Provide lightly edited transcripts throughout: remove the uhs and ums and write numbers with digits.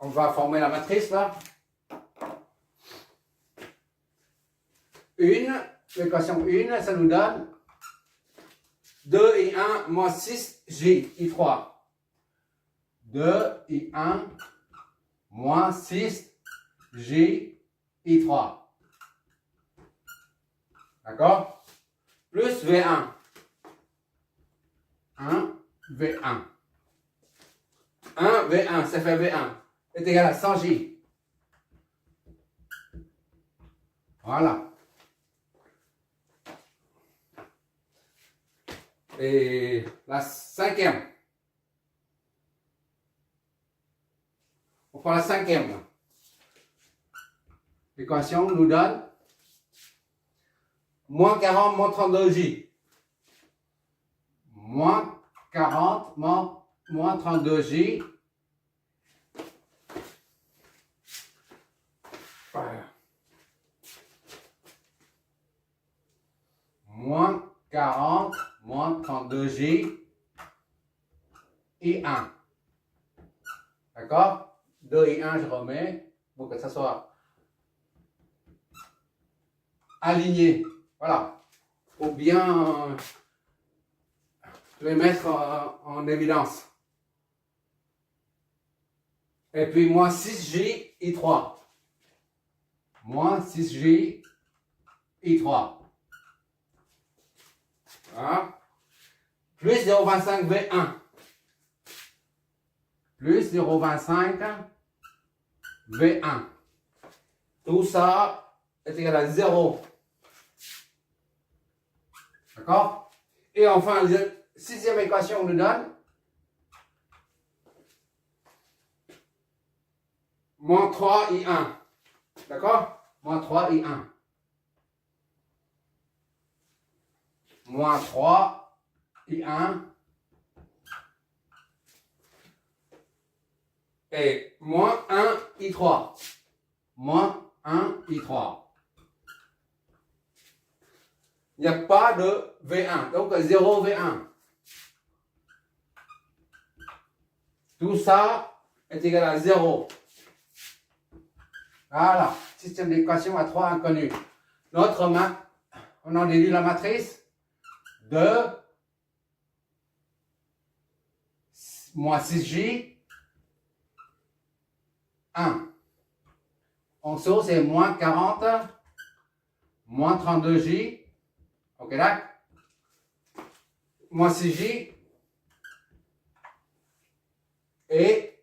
on va former la matrice là. L'équation 1, ça nous donne 2 et 1 moins 6 J I 3. 2 et 1 moins 6 J I 3. D'accord? Plus V1. 1 V1. 1 V1, ça fait V1 est égal à 100 J. Voilà. Et la cinquième. On prend la cinquième. L'équation nous donne moins 40 moins 32 J. Moins 40 moins 32 J. Voilà. Moins 40 moins 32 J et 1. D'accord? 2 et 1, je remets pour que ça soit aligné. Voilà. Pour bien les mettre en évidence. Et puis moins 6J et 3. Moins 6J et 3. Voilà. Plus 0,25 V1. Plus 0,25 V1. Tout ça est égal à 0. D'accord? Et enfin, la sixième équation nous donne moins 3 et 1. D'accord? Moins 3 et 1. Moins 3 et 1. Et moins 1 et 3. Moins 1 et 3. Il n'y a pas de V1. Donc 0 V1. Tout ça est égal à 0. Voilà. Système d'équation à 3 inconnus. On en déduit la matrice de moins 6J 1. En dessous, c'est moins 40, moins 32J. Ok, d'accord? Moins 6J et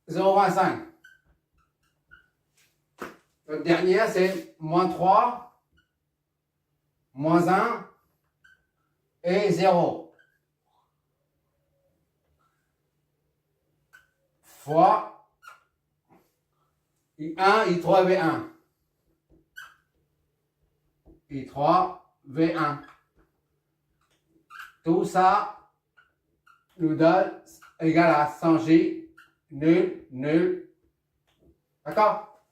0,25. Le dernier, c'est moins 3, moins 1 et 0. Fois I1, I3, V1. I3, V1. Tout ça nous donne égal à 100J, nul, nul. D'accord?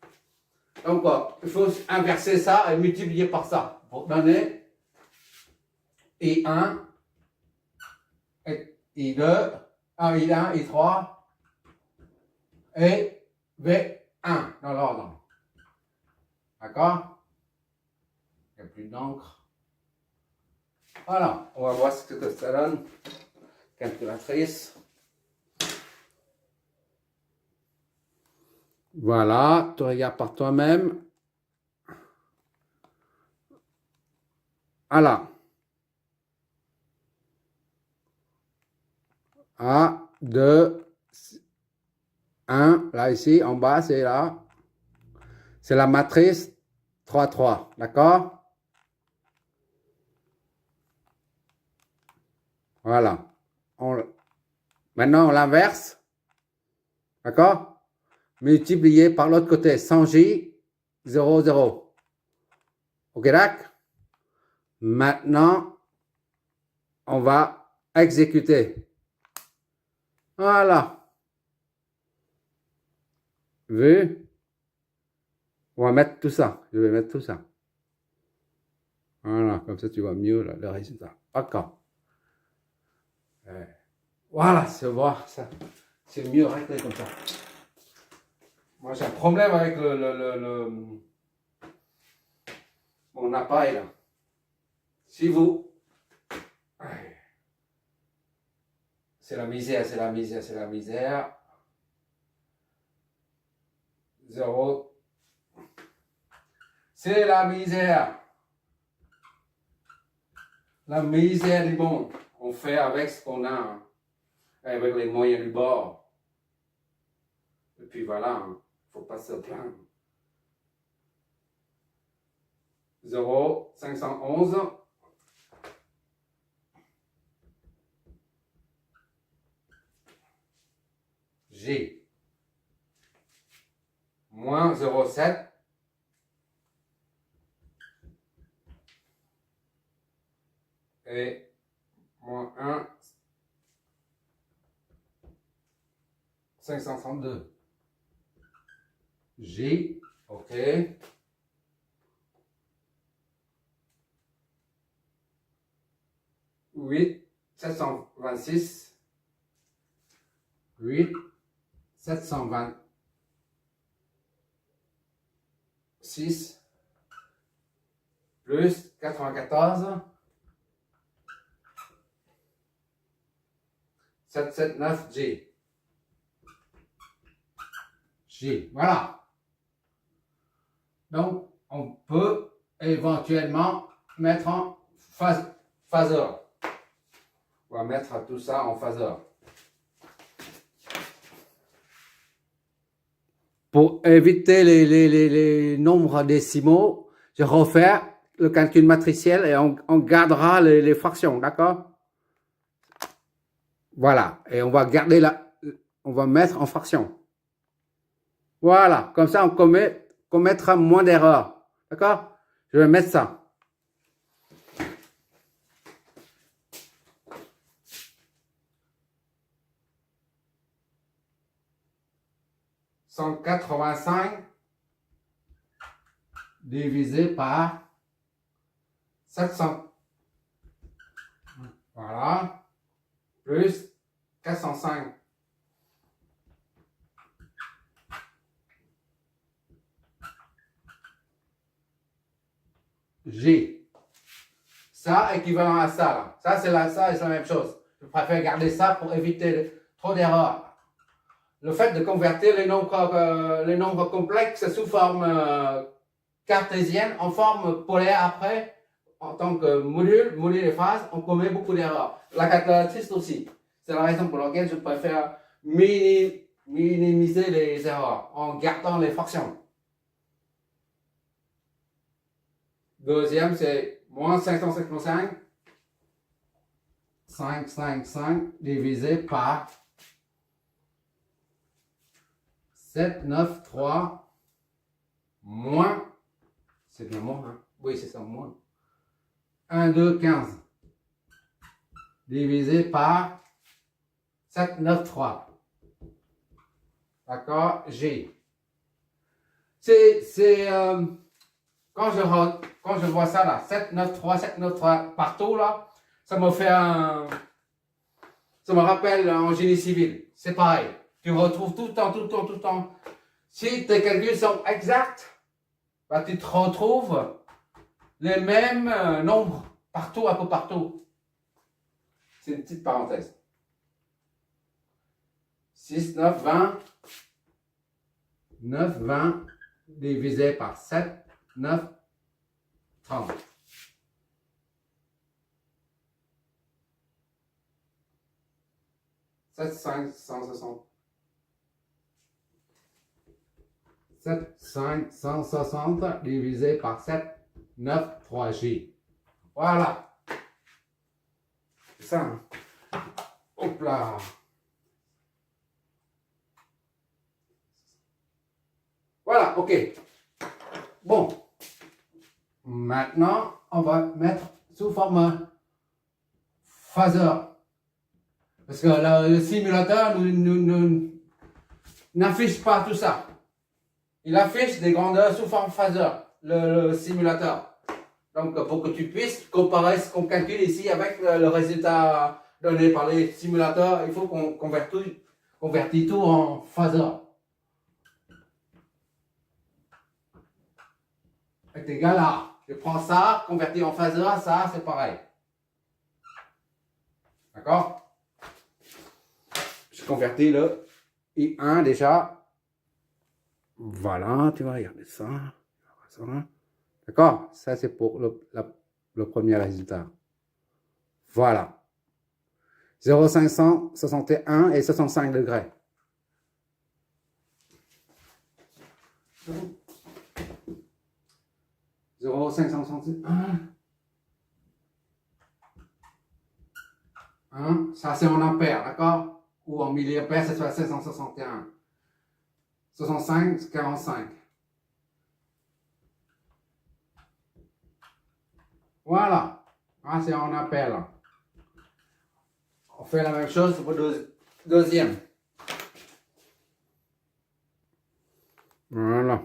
Donc, il faut inverser ça et multiplier par ça pour donner I1, I2, I1, I3 et V1 dans l'ordre. D'accord? Il n'y a plus d'encre. Voilà, on va voir ce que ça donne. Calculatrice. Voilà, tu regardes par toi-même. Voilà. A, 2, 1. Là, ici, en bas, c'est là. C'est la matrice 3, 3. D'accord? Voilà. Maintenant, on l'inverse. D'accord? Multiplié par l'autre côté. 100J, 0, 0. Ok, d'accord? Maintenant, on va exécuter. Voilà. Vu? On va mettre tout ça. Je vais mettre tout ça. Voilà, comme ça tu vois mieux le résultat. D'accord. Voilà, c'est voir ça. C'est mieux réglé comme ça. Moi, j'ai un problème avec mon appareil, là. Si vous... C'est la misère, c'est la misère, c'est la misère. 0. C'est la misère. La misère du monde. On fait avec ce qu'on a, hein, avec les moyens du bord. Et puis voilà, il ne faut pas se plaindre. 0, 511. G. Moins 0,7. Et moins 1, 532. J, ok. 8, 726. 8, 726. Plus 94. 779 G. G. Voilà. Donc, on peut éventuellement mettre en phaseur. On va mettre tout ça en phaseur. Pour éviter les nombres décimaux, je refais le calcul matriciel et on gardera les fractions, d'accord? Voilà, et on va garder on va mettre en fraction. Voilà, comme ça on commettra moins d'erreurs. D'accord? Je vais mettre ça. « 185 divisé par 700. Voilà. Plus 405. G. Ça, équivalent à ça, là. Ça, c'est la même chose. Je préfère garder ça pour éviter trop d'erreurs. Le fait de convertir les nombres complexes sous forme cartésienne en forme polaire après, en tant que module et phase, on commet beaucoup d'erreurs. La calculatrice aussi. C'est la raison pour laquelle je préfère minimiser les erreurs en gardant les fractions. Deuxième, c'est moins 555. 555 divisé par 793 moins, c'est bien moins, hein? Oui, c'est ça, moins. 1, 2, 15 divisé par 793. D'accord? G. Quand je vois ça là, 793 partout là, ça me rappelle en génie civil. C'est pareil. Tu retrouves tout le temps. Si tes calculs sont exacts, bah, tu te retrouves les mêmes nombres partout, un peu partout. C'est une petite parenthèse. 6, 9, 20. 9, 20 divisé par 7, 9, 30. « 160. 7, 560 divisé par 7, 9, 3J. Voilà. C'est ça. Hein? Hop là. Voilà, ok. Bon. Maintenant, on va mettre sous forme phaseur. Parce que le simulateur n'affiche pas tout ça. Il affiche des grandeurs sous forme phaseur, le simulateur. Donc, pour que tu puisses comparer ce qu'on calcule ici avec le résultat donné par les simulateurs, il faut qu'on convertit tout en phaseur. est égal à. Je prends ça, converti en phaseur, ça, c'est pareil. D'accord? Je convertis le I1 déjà. Voilà, tu vas regarder ça. D'accord? Ça, c'est pour le premier résultat. Voilà. 0,561 et 65 degrés. Zéro 561. Ça c'est en ampères, d'accord? Ou en milliampères, c'est soit 561. 65, 45. Voilà. Ah, c'est en ampères là. On fait la même chose pour le deuxième. Voilà.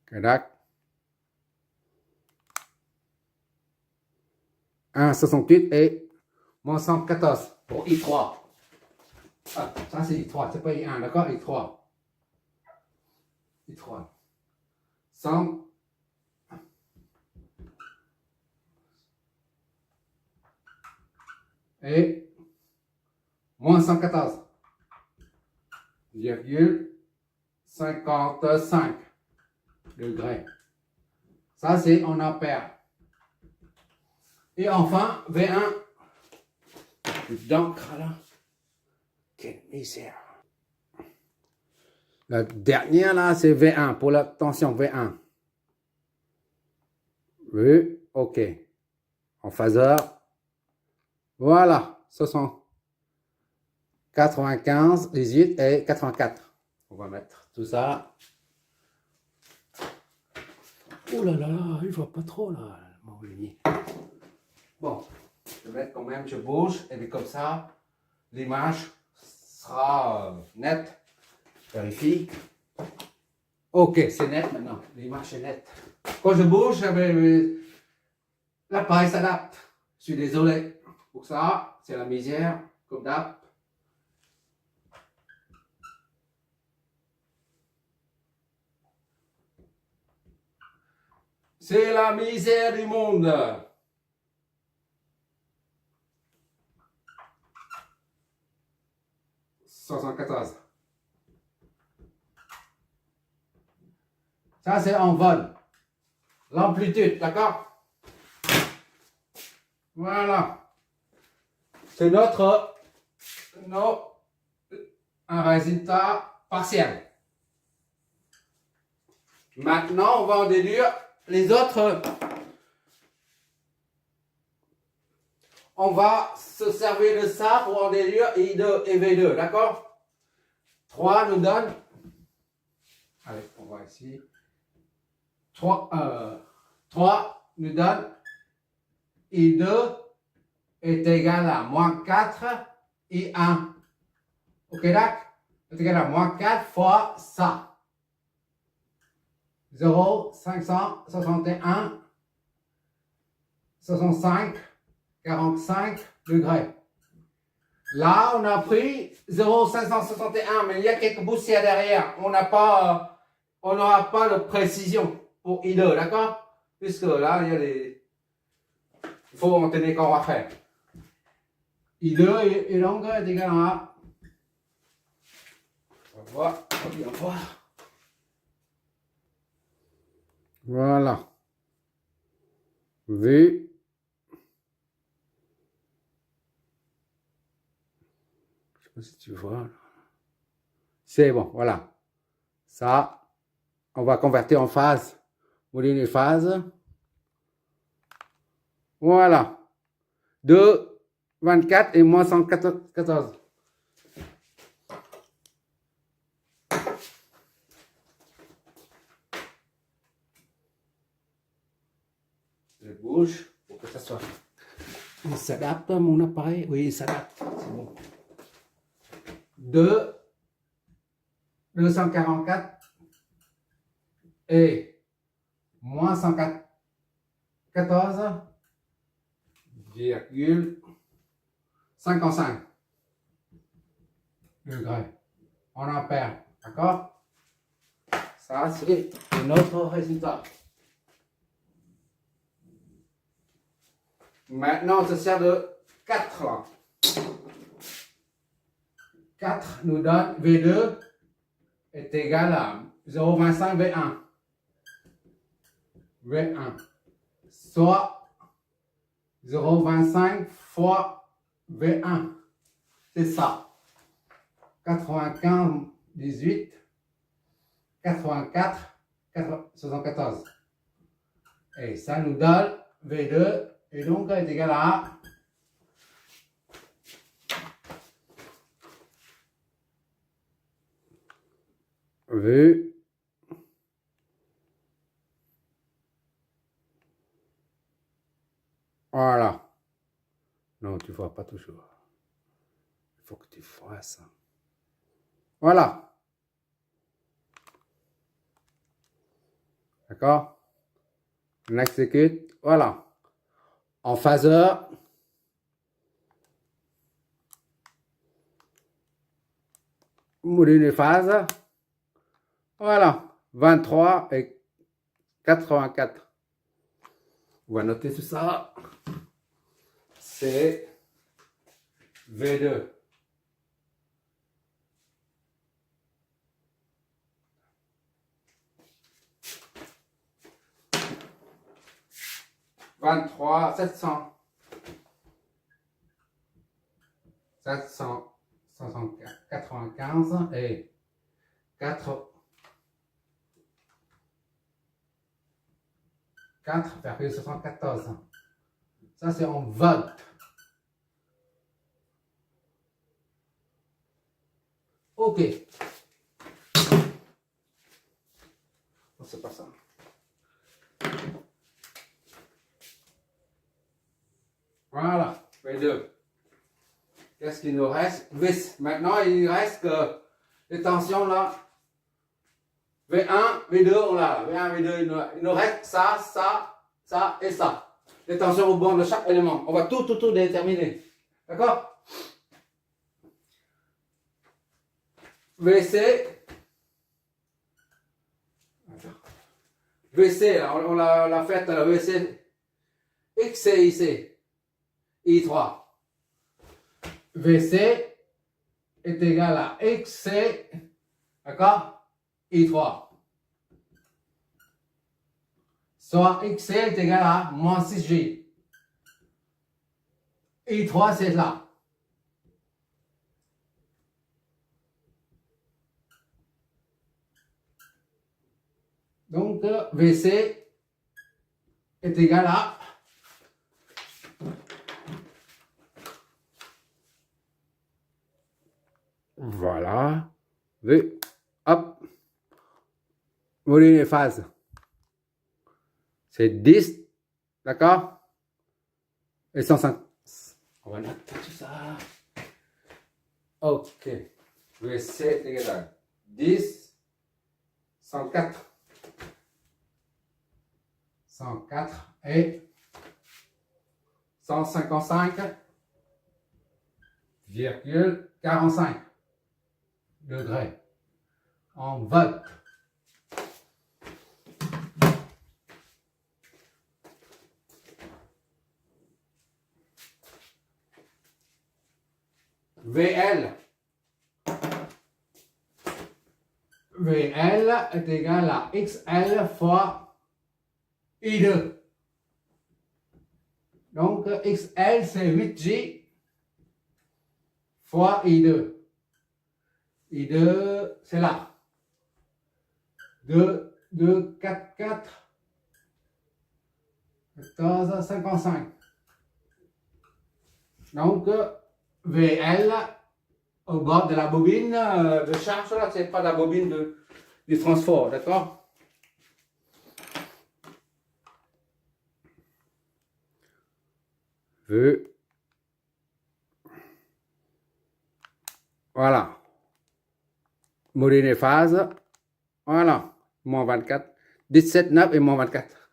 Cadac. 1,68 et moins 114 pour I3. Ah, ça c'est I3, c'est pas I1, d'accord? I3. I3. 100. Et moins 114. 55 degrés. Ça c'est en ampères. Et enfin, V1. D'encre là. Quelle misère. La dernière là, c'est V1 pour la tension V1. Oui, ok. En phaseur. Voilà. Ce sont 95, 18 et 84. On va mettre tout ça. Oh là là, il ne va pas trop là, mon Olivier. Bon, je vais mettre quand même, je bouge, et puis comme ça, l'image sera nette. Je vérifie. Ok, c'est net maintenant, l'image est nette. Quand je bouge, l'appareil s'adapte. Je suis désolé pour ça, c'est la misère, comme d'hab. C'est la misère du monde. Ça, c'est en vol. L'amplitude, d'accord? Voilà. C'est un résultat partiel. Maintenant, on va en déduire les autres. On va se servir de ça pour en déduire I2 et V2, d'accord? 3 nous donne. Allez, on va ici. 3 nous donne I2 est égal à moins 4 I1. Ok, d'accord? Est égal à moins 4 fois ça. 0,561, 65, 45 degrés. Là, on a pris 0,561, mais il y a quelques poussières derrière. On n'aura pas de précision pour I2, d'accord? Puisque là, il y a des... Il faut en tenir qu'on va faire. I2 est donc égal à... On va voir, on va bien voir. Voilà. V. Je sais pas si tu vois. C'est bon, voilà. Ça, on va convertir en phase. Module et phase. Voilà. 2, 24 et moins 114. Je bouge pour que ça soit. Il s'adapte à mon appareil. Oui, il s'adapte. C'est bon. 244 et moins 114,55 degrés en ampères. D'accord? Ça, c'est notre résultat. Maintenant, on se sert de 4 là. 4 nous donne V2 est égal à 0,25 V1. V1. Soit 0,25 fois V1. C'est ça. 95, 18, 84, 74. Et ça nous donne V2 et donc est égal à V. Voilà. Non, tu vois pas toujours. Il faut que tu fasses ça. Voilà. D'accord? On exécute. Voilà. En phaseur. Mouliner les phases. Voilà. 23 et 84. On va noter tout ça. C'est V2. « 700. 795 et 4,74. Ça, c'est en volts. OK. Non, c'est pas ça. Voilà, V2. Qu'est-ce qu'il nous reste? Vis. Maintenant, il reste que les tensions là. V1, V2, on l'a. V1, V2, il nous reste ça, ça, ça et ça. Les tensions au bord de chaque élément. On va tout déterminer. D'accord? VC. VC, on l'a fait à la VC. XC, IC. I3. VC est égal à XC, d'accord, I3. Soit XC est égal à moins 6J. I3, c'est là. Donc, VC est égal à voilà, V, hop, mouliner les phases. C'est 10, d'accord? Et 105. On va noter tout ça. Ok. VC est égal à 10, 104. 104 et 155,45 degrés en volts. VL. VL est égal à XL fois I2. Donc, XL, c'est 8J fois I2. I2, c'est là. 2, 2, 4, 4, 14, 55. Donc, VL, au bord de la bobine de charge, là, c'est pas la bobine du transport, d'accord? Voilà. Mouliner les phases. Voilà. Moins 24. 17, 9 et moins 24.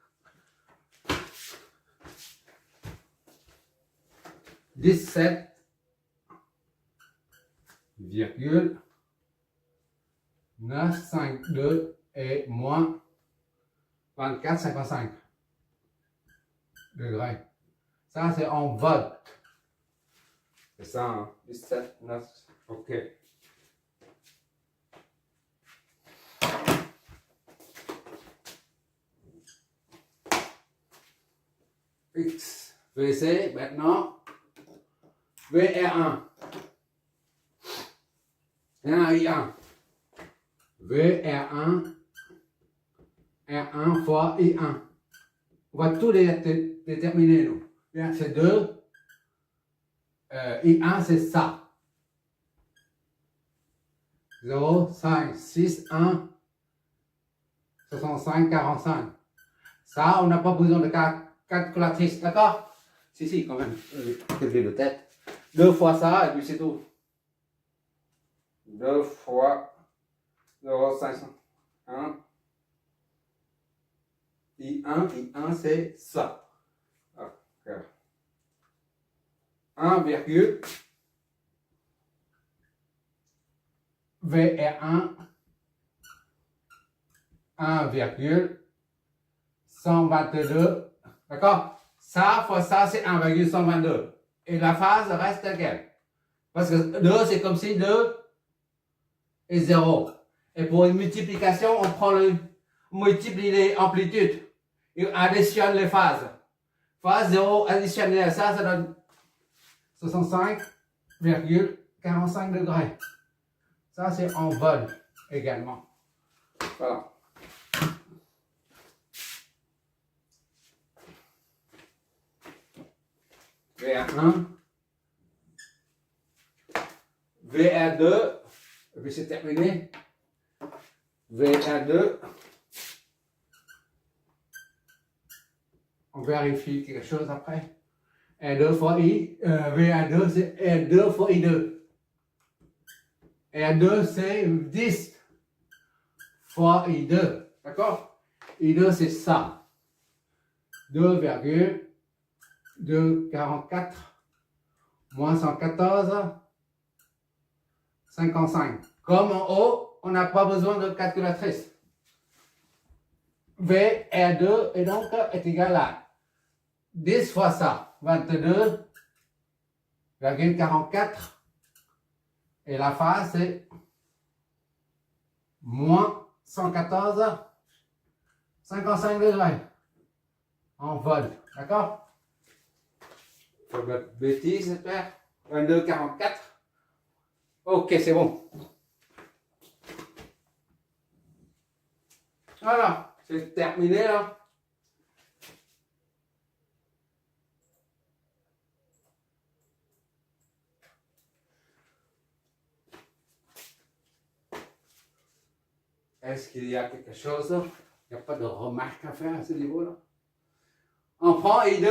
17,952 et moins 24,55 degrés. Ça, c'est en volts. C'est ça, hein? 17, 9, ok. X, VC, maintenant, VR1. I1. VR1, R1 fois I1. On va tout les déterminer, nous. VR, c'est 2. I1, c'est ça. 0, 5, 6, 1, 65, 45. Ça, on n'a pas besoin de calculatrice, d'accord? Si, quand même. J'ai de tête. 2 fois ça, et puis c'est tout. 2 fois 0,500. 1. I1, c'est ça. Okay. 1, VR1, 1,122. D'accord? Ça fois ça, c'est 1,122. Et la phase reste telle quelle. Parce que 2, c'est comme si 2 et 0. Et pour une multiplication, on multiplie les amplitudes. Et on additionne les phases. Phase 0 additionnée à ça, ça donne 65,45 degrés. Ça, c'est en vol également. Voilà. VR1, VR2, et puis c'est terminé. VR2, on vérifie quelque chose après. R2 fois I, VR2, c'est R2 fois I2. R2, c'est 10 fois I2. D'accord? I2, c'est ça. 2,244 moins 114, 55. Comme en haut, on n'a pas besoin de calculatrice. VR2 et donc est égal à 10 fois ça, 22,44. Et la phase, c'est moins 114, 55 degrés en vol. D'accord? Faut pas de bêtises, j'espère. 22,44. Ok, c'est bon. Voilà, c'est terminé là. Est-ce qu'il y a quelque chose? Il n'y a pas de remarque à faire à ce niveau-là. On prend I2,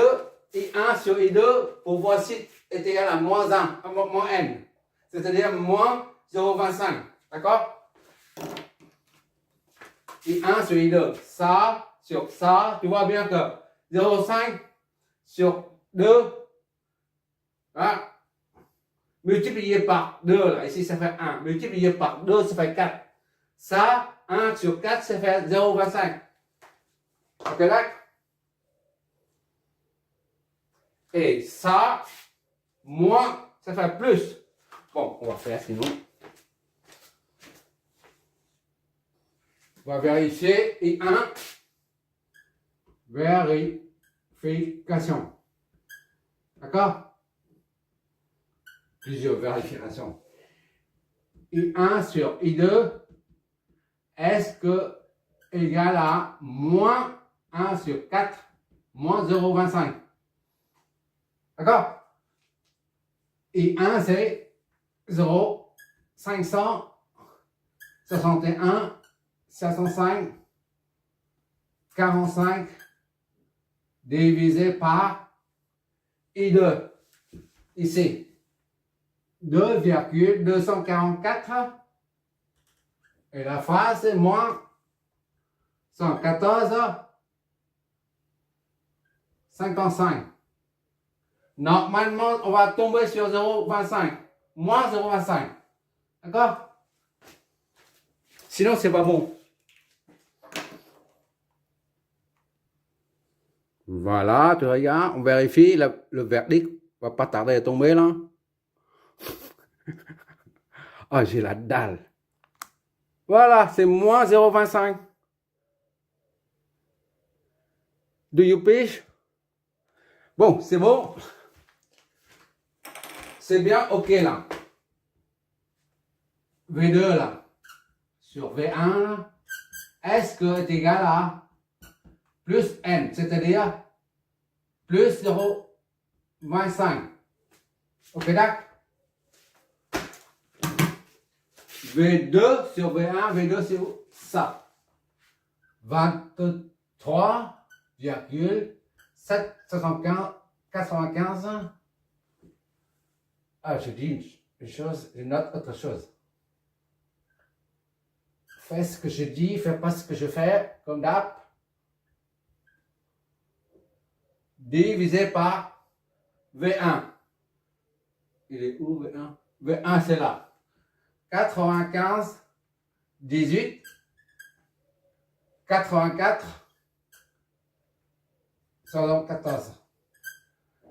I1 sur I2 pour voir si est égal à moins 1, moins n. C'est-à-dire moins 0,25. D'accord? I1 sur I2. Ça sur ça. Tu vois bien que 0,5 sur 2. Hein? Multiplié par 2. Là. Ici, ça fait 1. Multiplié par 2, ça fait 4. Ça, 1 sur 4, ça fait 0,25. Ok, d'accord? Et ça, moins, ça fait plus. Bon, on va faire sinon. On va vérifier. Et 1, vérification. D'accord? Plusieurs vérifications. I1 sur I2, est-ce que égal à moins 1 sur 4, moins 0,25? D'accord? I1, c'est 0, 561, 505, 45 divisé par I2. Ici, 2,244 et la phase c'est moins 114, 55. Normalement, on va tomber sur 0,25. Moins 0,25. D'accord? Sinon, c'est pas bon. Voilà, tu regardes, on vérifie, le verdict va pas tarder à tomber là. Ah, j'ai la dalle. Voilà, c'est moins 0,25. Do you pige? Bon, c'est bon. C'est bien OK là. V2 là. Sur V1 là. Est-ce que est égal à plus N, c'est-à-dire plus 0,25. OK, d'accord? V2 sur V1, V2 c'est ça. 23,775. Ah, je dis une chose, je note autre chose. Fais ce que je dis, fais pas ce que je fais, comme d'hab. Divisé par V1. Il est où V1? V1 c'est là. 95, 18, 84, 74.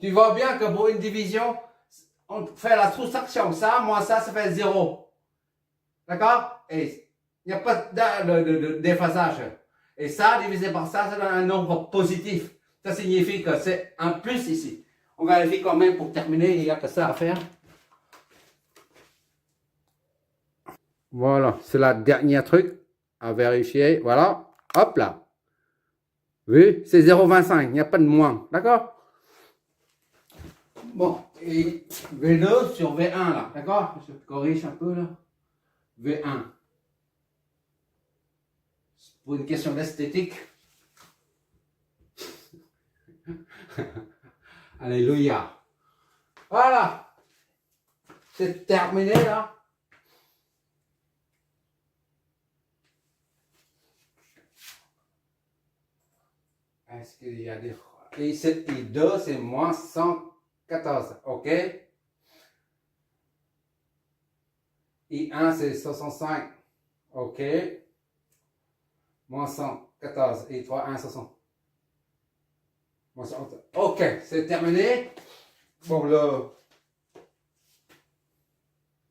Tu vois bien que pour une division, on fait la soustraction. Ça, moins ça fait 0. D'accord? Et il n'y a pas de déphasage. Et ça, divisé par ça, ça donne un nombre positif. Ça signifie que c'est un plus ici. On vérifie quand même pour terminer, il n'y a que ça à faire. Voilà, c'est la dernière truc à vérifier. Voilà, hop là. Oui, c'est 0,25, il n'y a pas de moins. D'accord? Bon, et V2 sur V1 là. D'accord? Je corrige un peu là. V1. Pour une question d'esthétique. Alléluia. Voilà. C'est terminé là. Est-ce qu'il y a des... Et I2 c'est moins 114. OK. I1 c'est 65. OK. Moins 114. I3, 1, 60. Moins 114. OK, c'est terminé. Bon,